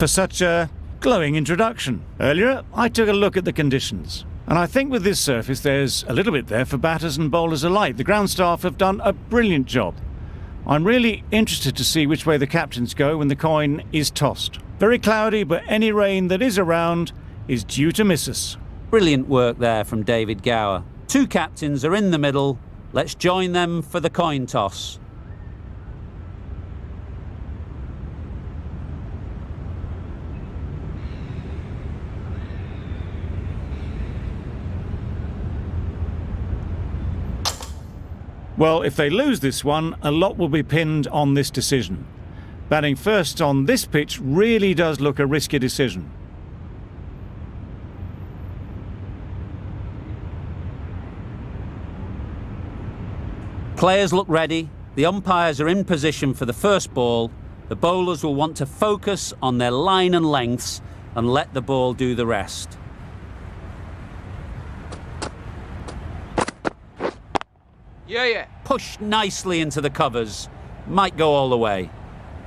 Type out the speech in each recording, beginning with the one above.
for such a glowing introduction. Earlier, I took a look at the conditions, and I think with this surface there's a little bit there for batters and bowlers alike. The ground staff have done a brilliant job. I'm really interested to see which way the captains go when the coin is tossed. Very cloudy, but any rain that is around is due to miss us. Brilliant work there from David Gower. Two captains are in the middle. Let's join them for the coin toss. Well, if they lose this one, a lot will be pinned on this decision. Batting first on this pitch really does look a risky decision. Players look ready. The umpires are in position for the first ball. The bowlers will want to focus on their line and lengths and let the ball do the rest. Yeah. Push nicely into the covers. Might go all the way.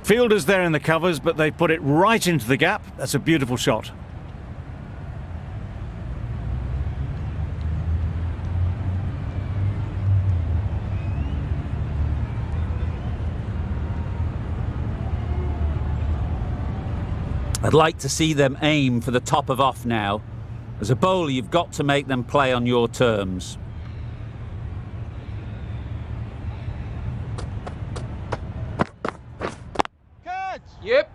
Fielders there in the covers, but they put it right into the gap. That's a beautiful shot. I'd like to see them aim for the top of off now. As a bowler, you've got to make them play on your terms. Yep.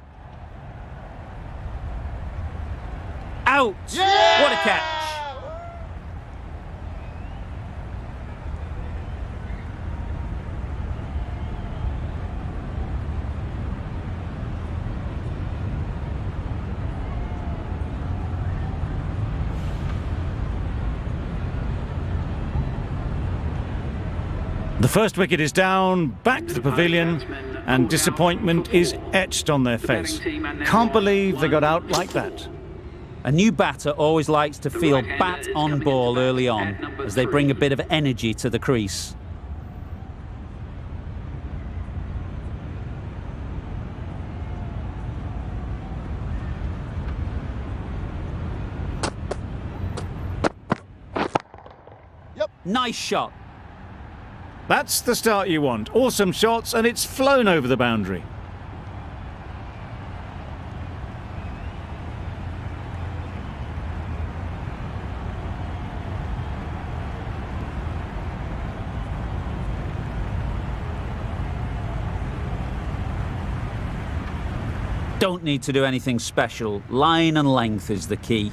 Out! Yeah! What a catch! The first wicket is down, back to the pavilion, and disappointment is etched on their face. Can't believe they got out like that. A new batter always likes to feel bat on ball early on, as they bring a bit of energy to the crease. Yep. Nice shot. That's the start you want. Awesome shots, and it's flown over the boundary. Don't need to do anything special. Line and length is the key.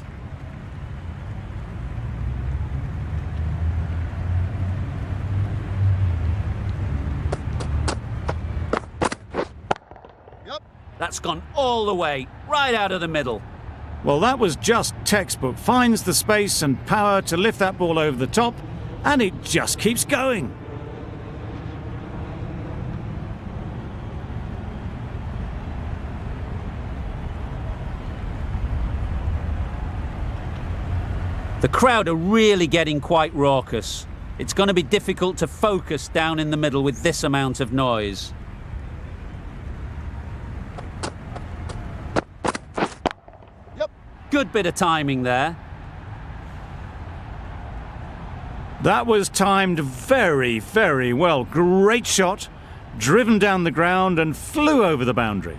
That's gone all the way, right out of the middle. Well, that was just textbook. Finds the space and power to lift that ball over the top, and it just keeps going. The crowd are really getting quite raucous. It's going to be difficult to focus down in the middle with this amount of noise. Good bit of timing there. That was timed very, very well. Great shot, driven down the ground and flew over the boundary.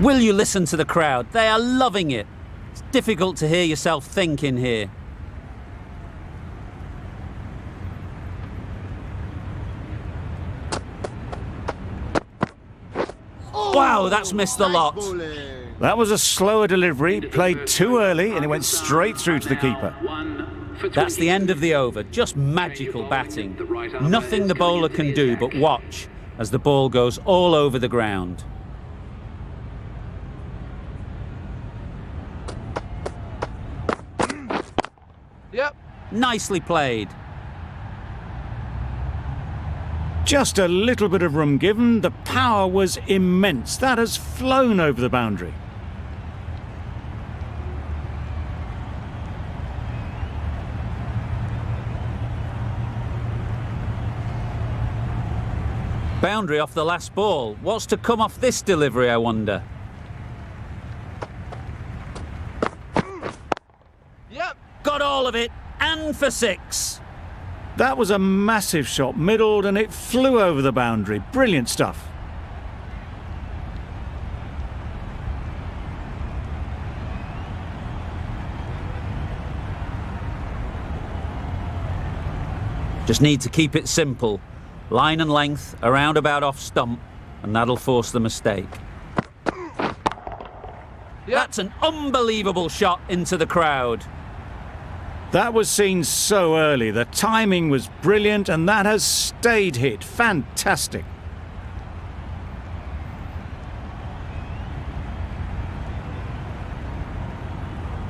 Will you listen to the crowd? They are loving it. It's difficult to hear yourself think in here. Wow, that's missed the lot. That was a slower delivery, played too early, and it went straight through to the keeper. That's the end of the over. Just magical batting. Nothing the bowler can do but watch as the ball goes all over the ground. Yep. Nicely played. Just a little bit of room given. The power was immense. That has flown over the boundary. Boundary off the last ball. What's to come off this delivery, I wonder? Yep. Got all of it, and for 6. That was a massive shot, middled, and it flew over the boundary. Brilliant stuff. Just need to keep it simple. Line and length, around about off stump, and that'll force the mistake. Yep. That's an unbelievable shot into the crowd. That was seen so early. The timing was brilliant, and that has stayed hit. Fantastic.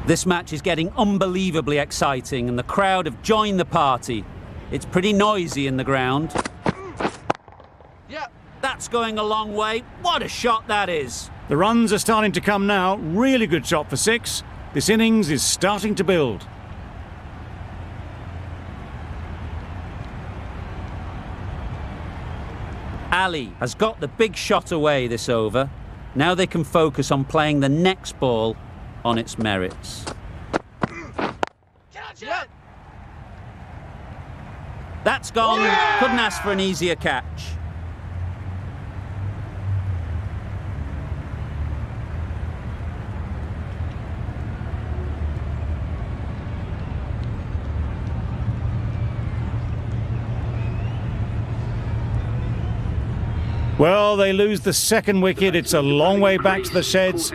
This match is getting unbelievably exciting, and the crowd have joined the party. It's pretty noisy in the ground. Yep. That's going a long way. What a shot that is. The runs are starting to come now. Really good shot for 6. This innings is starting to build. Ali has got the big shot away this over. Now they can focus on playing the next ball on its merits. Yep. That's gone. Yeah! Couldn't ask for an easier catch. Well, they lose the second wicket. It's a long way back to the sheds.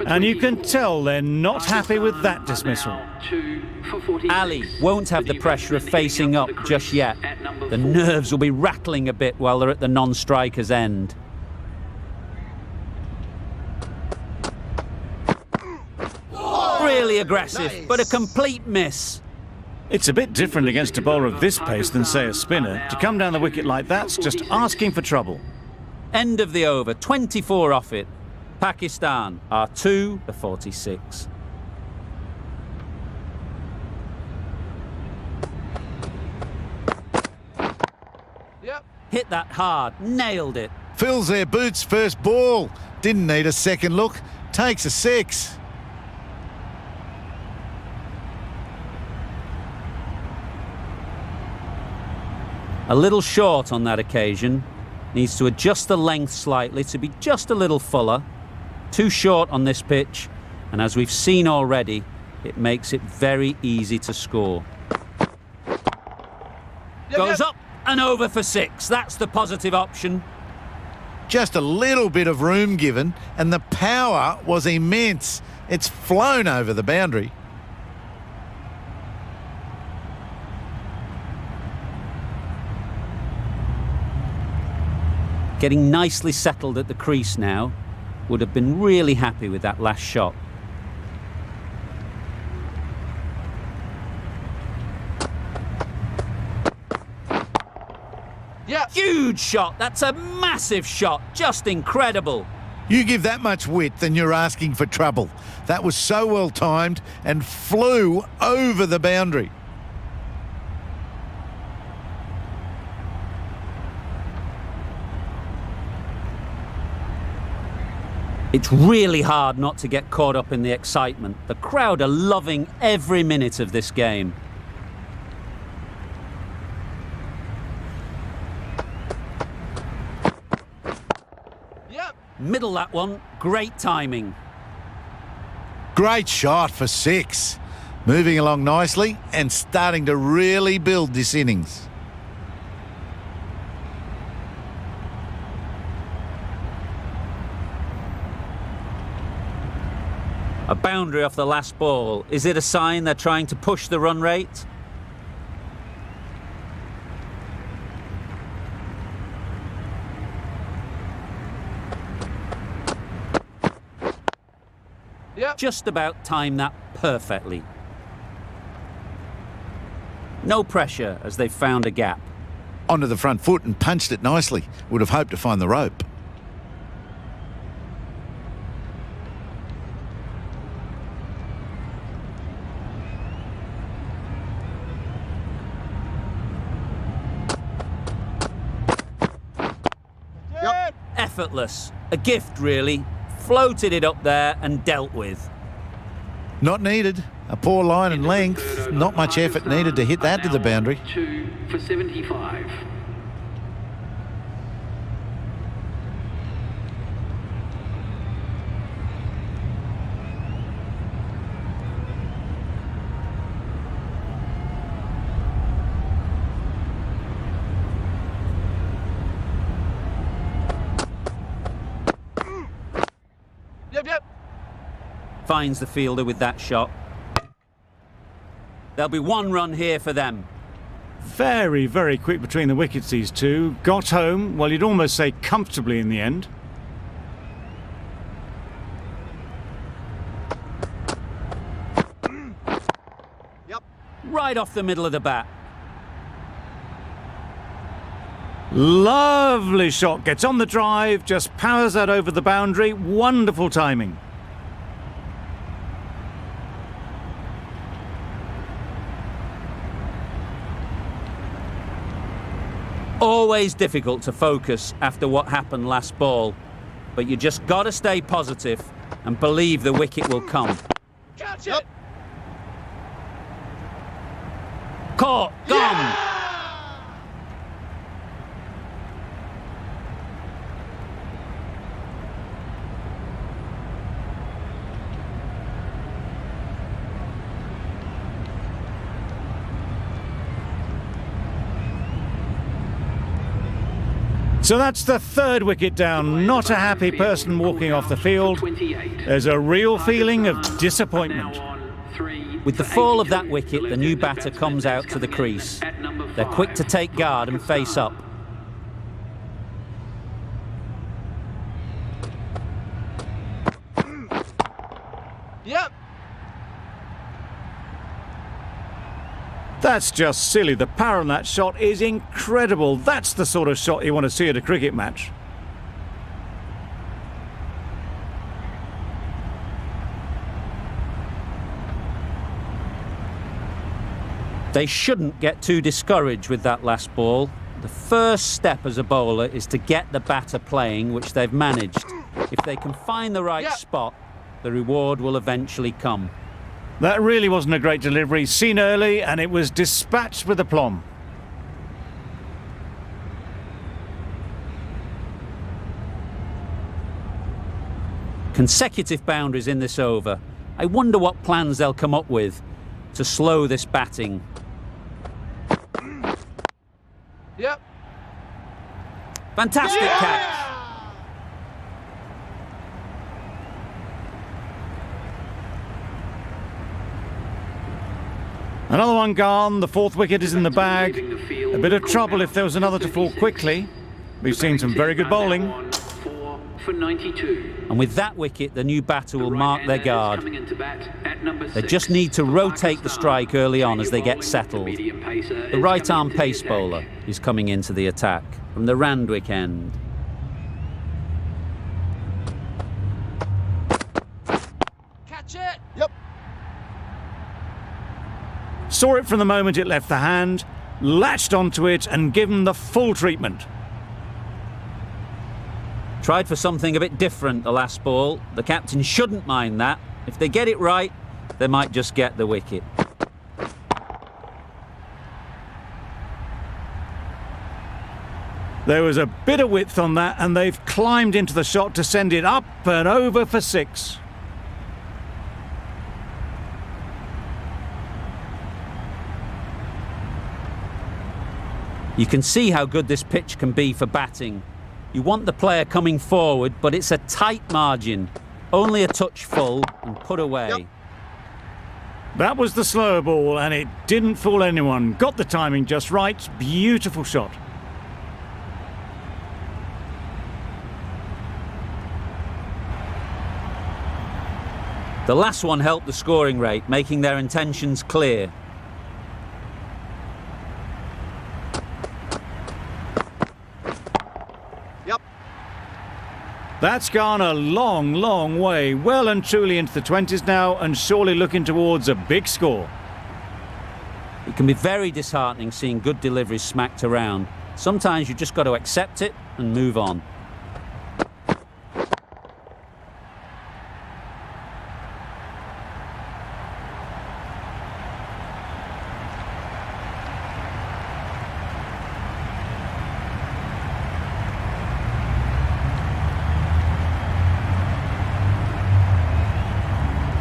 And you can tell they're not happy with that dismissal. Ali won't have the pressure of facing up just yet. The nerves will be rattling a bit while they're at the non-striker's end. Really aggressive, but a complete miss. It's a bit different against a bowler of this pace than, say, a spinner. To come down the wicket like that's just asking for trouble. End of the over, 24 off it. Pakistan are 2 for 46. Yep. Hit that hard, nailed it. Fills their boots, first ball. Didn't need a second look. Takes a 6. A little short on that occasion. Needs to adjust the length slightly to be just a little fuller. Too short on this pitch, and as we've seen already, it makes it very easy to score. Yep, Goes yep. up and over for 6. That's the positive option. Just a little bit of room given, and the power was immense. It's flown over the boundary. Getting nicely settled at the crease now. Would have been really happy with that last shot. Yep. Huge shot. That's a massive shot. Just incredible. You give that much width and you're asking for trouble. That was so well timed and flew over the boundary. It's really hard not to get caught up in the excitement. The crowd are loving every minute of this game. Yep. Middle that one. Great timing. Great shot for 6. Moving along nicely and starting to really build this innings. A boundary off the last ball. Is it a sign they're trying to push the run rate? Yep. Just about timed that perfectly. No pressure as they've found a gap. Onto the front foot and punched it nicely. Would have hoped to find the rope. Effortless. A gift, really. Floated it up there and dealt with. Not needed. A poor line and length. Not much effort needed to hit that to the boundary. 2 for 75. Yep. Finds the fielder with that shot. There'll be one run here for them. Very, very quick between the wickets, these two. Got home, well, you'd almost say comfortably in the end. Yep. Right off the middle of the bat. Lovely shot. Gets on the drive, just powers that over the boundary. Wonderful timing. Always difficult to focus after what happened last ball, but you just got to stay positive and believe the wicket will come. Catch it. Caught, gone. So that's the third wicket down. Not a happy person walking off the field. There's a real feeling of disappointment. With the fall of that wicket, the new batter comes out to the crease. They're quick to take guard and face up. Yep. That's just silly. The power on that shot is incredible. That's the sort of shot you want to see at a cricket match. They shouldn't get too discouraged with that last ball. The first step as a bowler is to get the batter playing, which they've managed. If they can find the right spot, the reward will eventually come. That really wasn't a great delivery. Seen early, and it was dispatched with aplomb. Consecutive boundaries in this over. I wonder what plans they'll come up with to slow this batting. Yep. Fantastic catch. Another one gone. The fourth wicket is in the bag. A bit of trouble if there was another to fall quickly. We've seen some very good bowling. 4 for 92. And with that wicket, the new batter will mark their guard. They just need to rotate the strike early on as they get settled. The right-arm pace bowler is coming into the attack from the Randwick end. Catch it. Yep. Saw it from the moment it left the hand, latched onto it and given the full treatment. Tried for something a bit different the last ball. The captain shouldn't mind that. If they get it right, they might just get the wicket. There was a bit of width on that, and they've climbed into the shot to send it up and over for 6. You can see how good this pitch can be for batting. You want the player coming forward, but it's a tight margin. Only a touch full and put away. Yep. That was the slower ball, and it didn't fool anyone. Got the timing just right. Beautiful shot. The last one helped the scoring rate, making their intentions clear. Yep. That's gone a long, long way. Well and truly into the 20s now, and surely looking towards a big score. It can be very disheartening seeing good deliveries smacked around. Sometimes you just got to accept it and move on.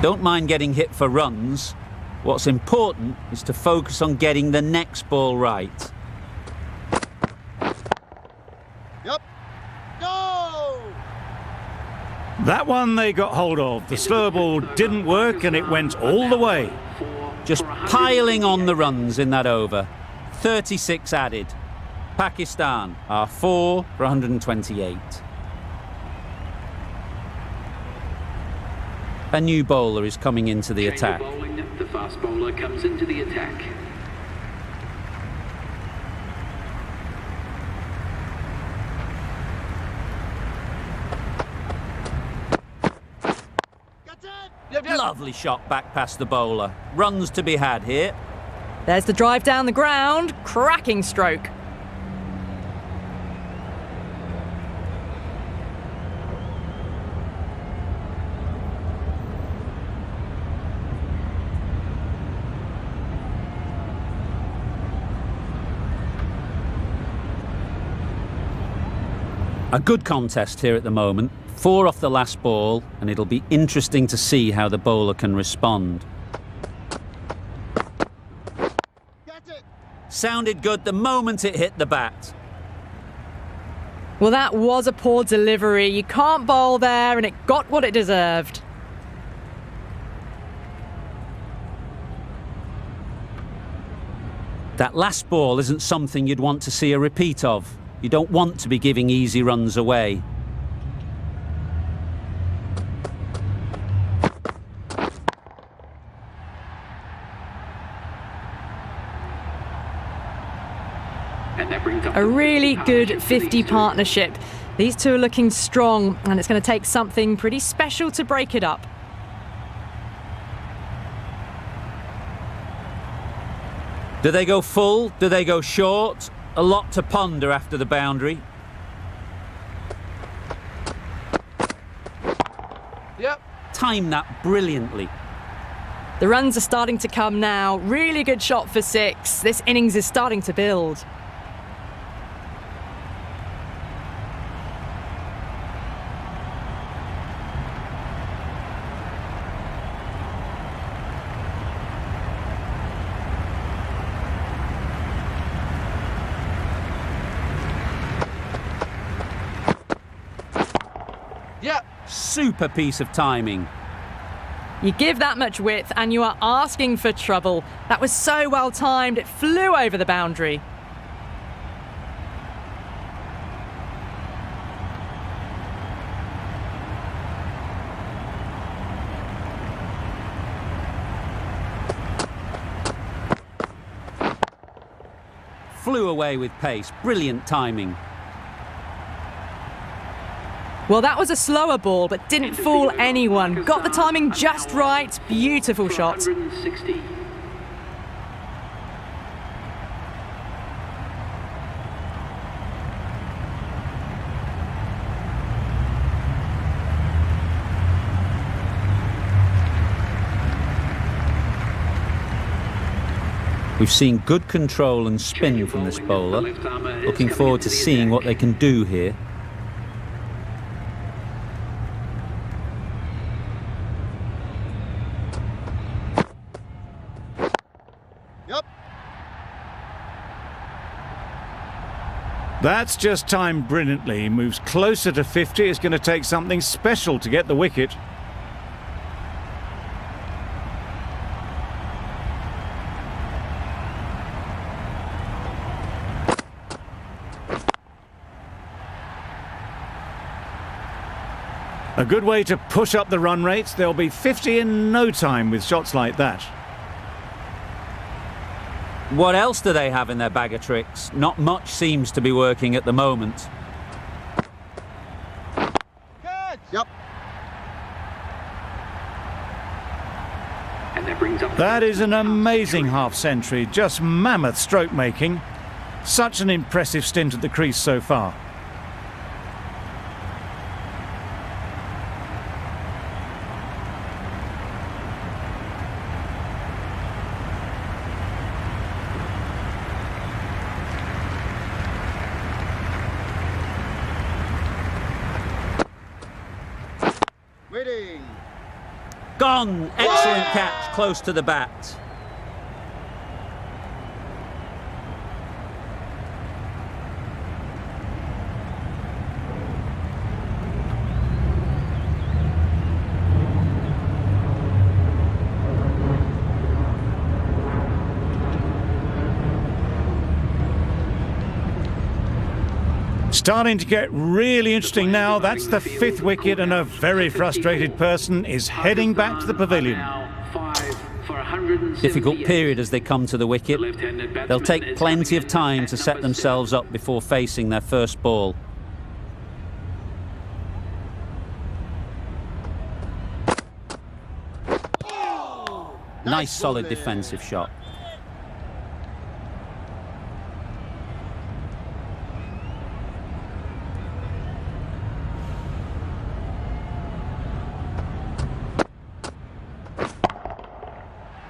Don't mind getting hit for runs. What's important is to focus on getting the next ball right. Yep. Go! That one they got hold of. The slower ball didn't work and it went all the way. Just piling on the runs in that over. 36 added. Pakistan are 4 for 128. A new bowler is coming into the Change of attack. bowling, the fast bowler comes into the attack. Yep, yep. Lovely shot back past the bowler. Runs to be had here. There's the drive down the ground. Cracking stroke. A good contest here at the moment. 4 off the last ball, and it'll be interesting to see how the bowler can respond. Sounded good the moment it hit the bat. Well, that was a poor delivery. You can't bowl there, and it got what it deserved. That last ball isn't something you'd want to see a repeat of. You don't want to be giving easy runs away. And that brings up A the really good partnership for 50 these two. partnership. These two are looking strong, and it's going to take something pretty special to break it up. Do they go full? Do they go short? A lot to ponder after the boundary. Yep. Time that brilliantly. The runs are starting to come now. Really good shot for 6. This innings is starting to build. Yep. Super piece of timing. You give that much width and you are asking for trouble. That was so well timed, it flew over the boundary. Flew away with pace. Brilliant timing. Well, that was a slower ball, but didn't fool anyone. Got the timing just right. Beautiful shot. 160. We've seen good control and spin from this bowler. Looking forward to seeing what they can do here. Yep. That's just timed brilliantly. He moves closer to 50. It's going to take something special to get the wicket. A good way to push up the run rates. They'll be 50 in no time with shots like that. What else do they have in their bag of tricks? Not much seems to be working at the moment. Yep. And that brings up That is an amazing half-century. Just mammoth stroke making. Such an impressive stint at the crease so far. Gone! Excellent catch, close to the bat. Starting to get really interesting now. That's the 5th wicket, and a very frustrated person is heading back to the pavilion. Difficult period as they come to the wicket. They'll take plenty of time to set themselves up before facing their first ball. Nice solid defensive shot.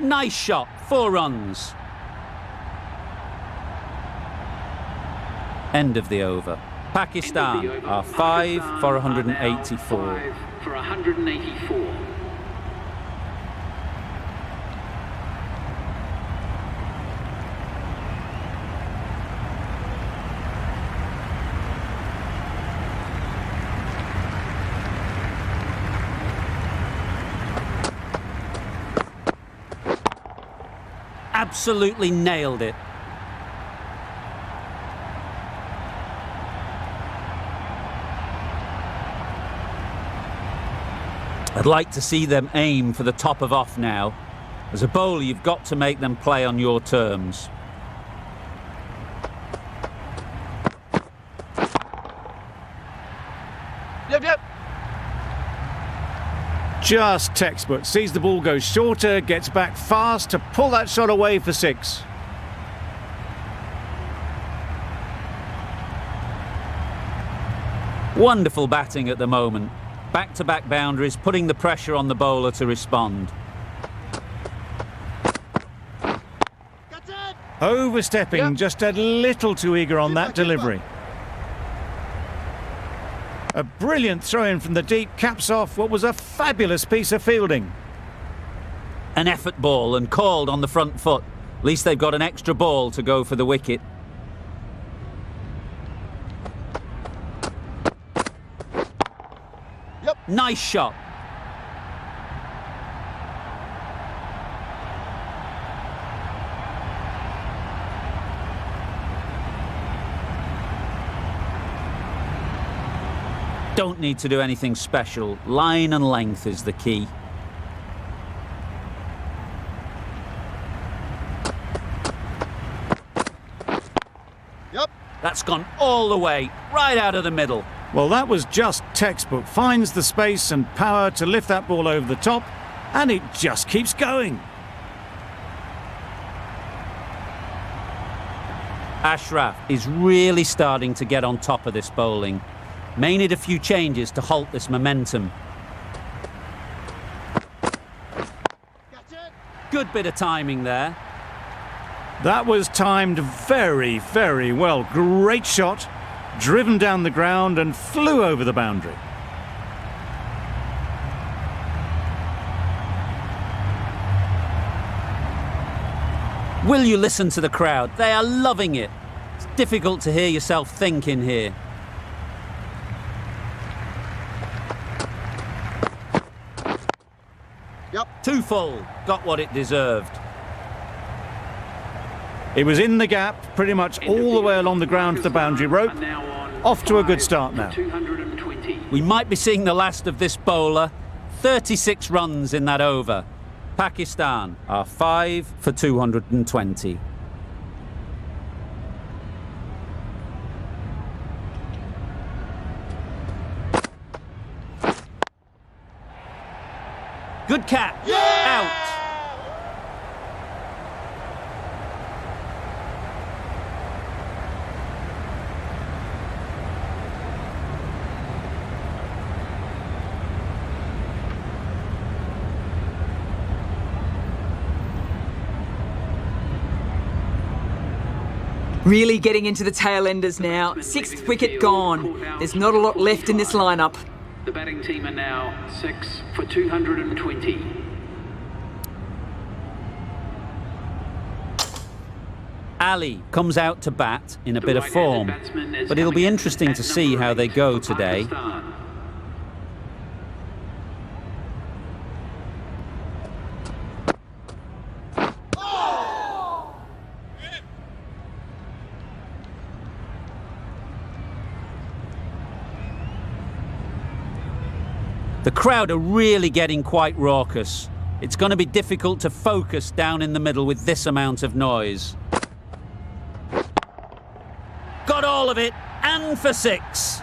Nice shot, 4 runs. End of the over. Pakistan are 5 for 184. 5 for 184. Absolutely nailed it. I'd like to see them aim for the top of off now. As a bowler, you've got to make them play on your terms. Yep. Just textbook. Sees the ball go shorter, gets back fast to pull that shot away for 6. Wonderful batting at the moment. Back-to-back boundaries, putting the pressure on the bowler to respond. Overstepping, Yep. just a little too eager on that delivery. A brilliant throw-in from the deep caps off what was a fabulous piece of fielding. An effort ball and called on the front foot. At least they've got an extra ball to go for the wicket. Yep. Nice shot. Don't need to do anything special. Line and length is the key. Yep. That's gone all the way, right out of the middle. Well, that was just textbook. Finds the space and power to lift that ball over the top, and it just keeps going. Ashraf is really starting to get on top of this bowling. May need a few changes to halt this momentum. Good bit of timing there. That was timed very, very well. Great shot, driven down the ground and flew over the boundary. Will you listen to the crowd? They are loving it. It's difficult to hear yourself think in here. Yep. Too full. Got what it deserved. It was in the gap, pretty much all the way along the ground to the boundary rope. Off to a good start now. 220. We might be seeing the last of this bowler. 36 runs in that over. Pakistan are 5 for 220. Good catch. Out. Really getting into the tail enders now. 6th wicket gone. There's not a lot left in this lineup. The batting team are now 6 for 220. Ali comes out to bat in a The bit of right-handed form, batsman is but it'll be coming in interesting at to see number how they 8 go for today. Pakistan. The crowd are really getting quite raucous. It's going to be difficult to focus down in the middle with this amount of noise. Got all of it, and for 6.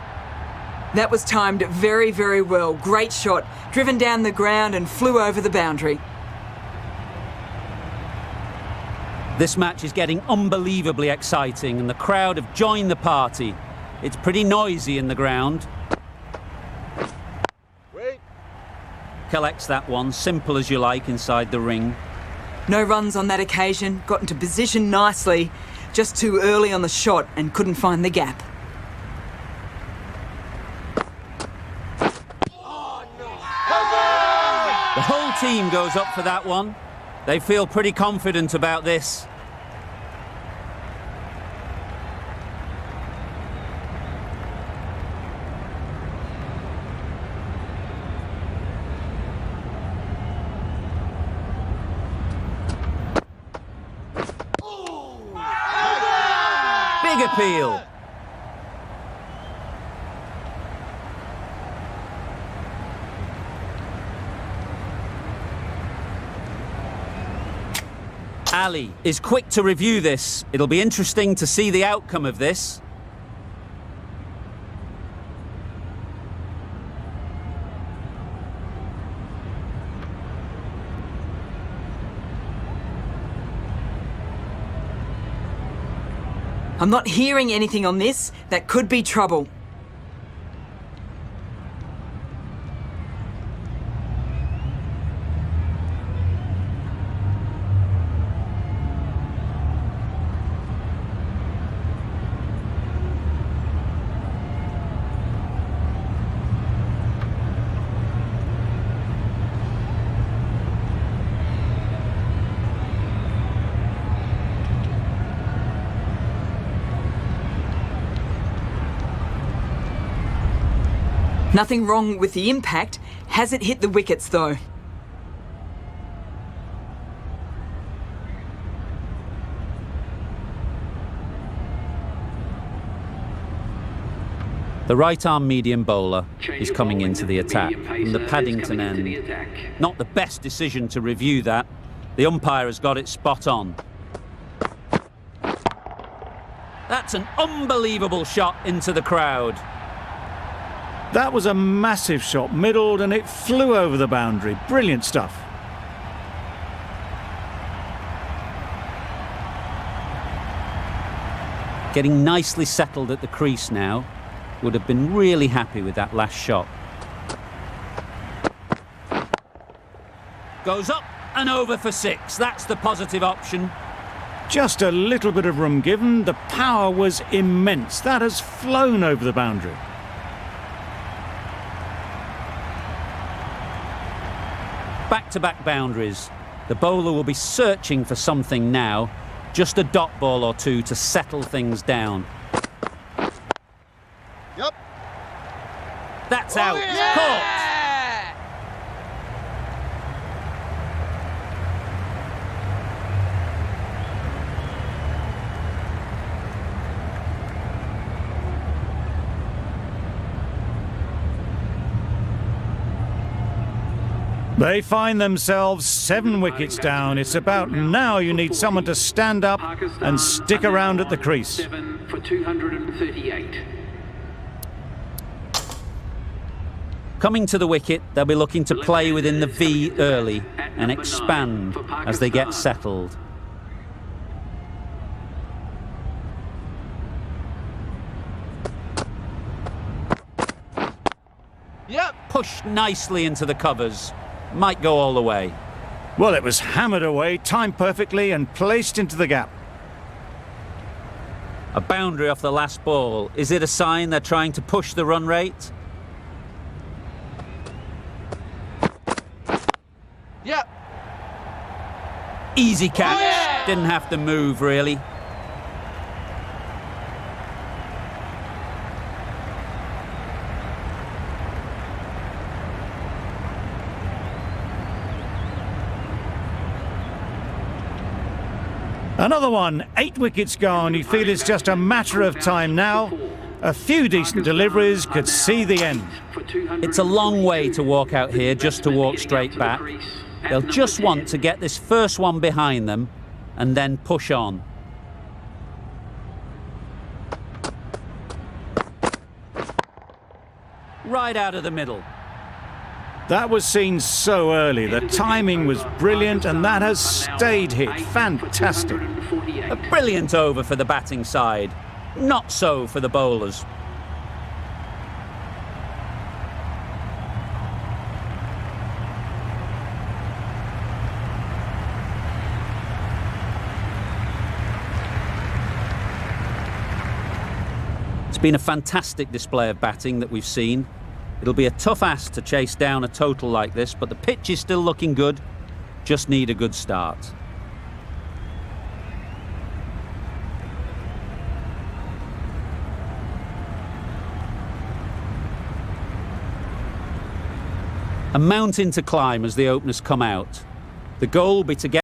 That was timed very, very well. Great shot. Driven down the ground and flew over the boundary. This match is getting unbelievably exciting and the crowd have joined the party. It's pretty noisy in the ground. Wait. Collects that one, simple as you like, inside the ring. No runs on that occasion. Got into position nicely. Just too early on the shot and couldn't find the gap. The whole team goes up for that one. They feel pretty confident about this. Big appeal. Ali is quick to review this. It'll be interesting to see the outcome of this. I'm not hearing anything on this. That could be trouble. Nothing wrong with the impact. Has it hit the wickets, though? The right-arm medium bowler Change is of coming bowling. into the attack medium from the pacer is Paddington coming into the end. attack. Not the best decision to review that. The umpire has got it spot on. That's an unbelievable shot into the crowd. That was a massive shot, middled, and it flew over the boundary. Brilliant stuff. Getting nicely settled at the crease now. Would have been really happy with that last shot. Goes up and over for 6. That's the positive option. Just a little bit of room given. The power was immense. That has flown over the boundary. Back-to-back boundaries. The bowler will be searching for something now. Just a dot ball or two to settle things down. Yep. That's out. Caught. They find themselves 7 wickets down. It's about now you need someone to stand up and stick around at the crease. 7 for 238. Coming to the wicket, they'll be looking to play within the V early and expand as they get settled. Yep. Pushed nicely into the covers. Might go all the way. Well, it was hammered away, timed perfectly, and placed into the gap. A boundary off the last ball. Is it a sign they're trying to push the run rate? Yeah. Easy catch. Didn't have to move, really. Another one, 8 wickets gone. You feel it's just a matter of time now. A few decent deliveries could see the end. It's a long way to walk out here just to walk straight back. They'll just want to get this first one behind them and then push on. Right out of the middle. That was seen so early. The timing was brilliant and that has stayed hit. Fantastic. A brilliant over for the batting side. Not so for the bowlers. It's been a fantastic display of batting that we've seen. It'll be a tough ask to chase down a total like this, but the pitch is still looking good. Just need a good start. A mountain to climb as the openers come out. The goal will be to get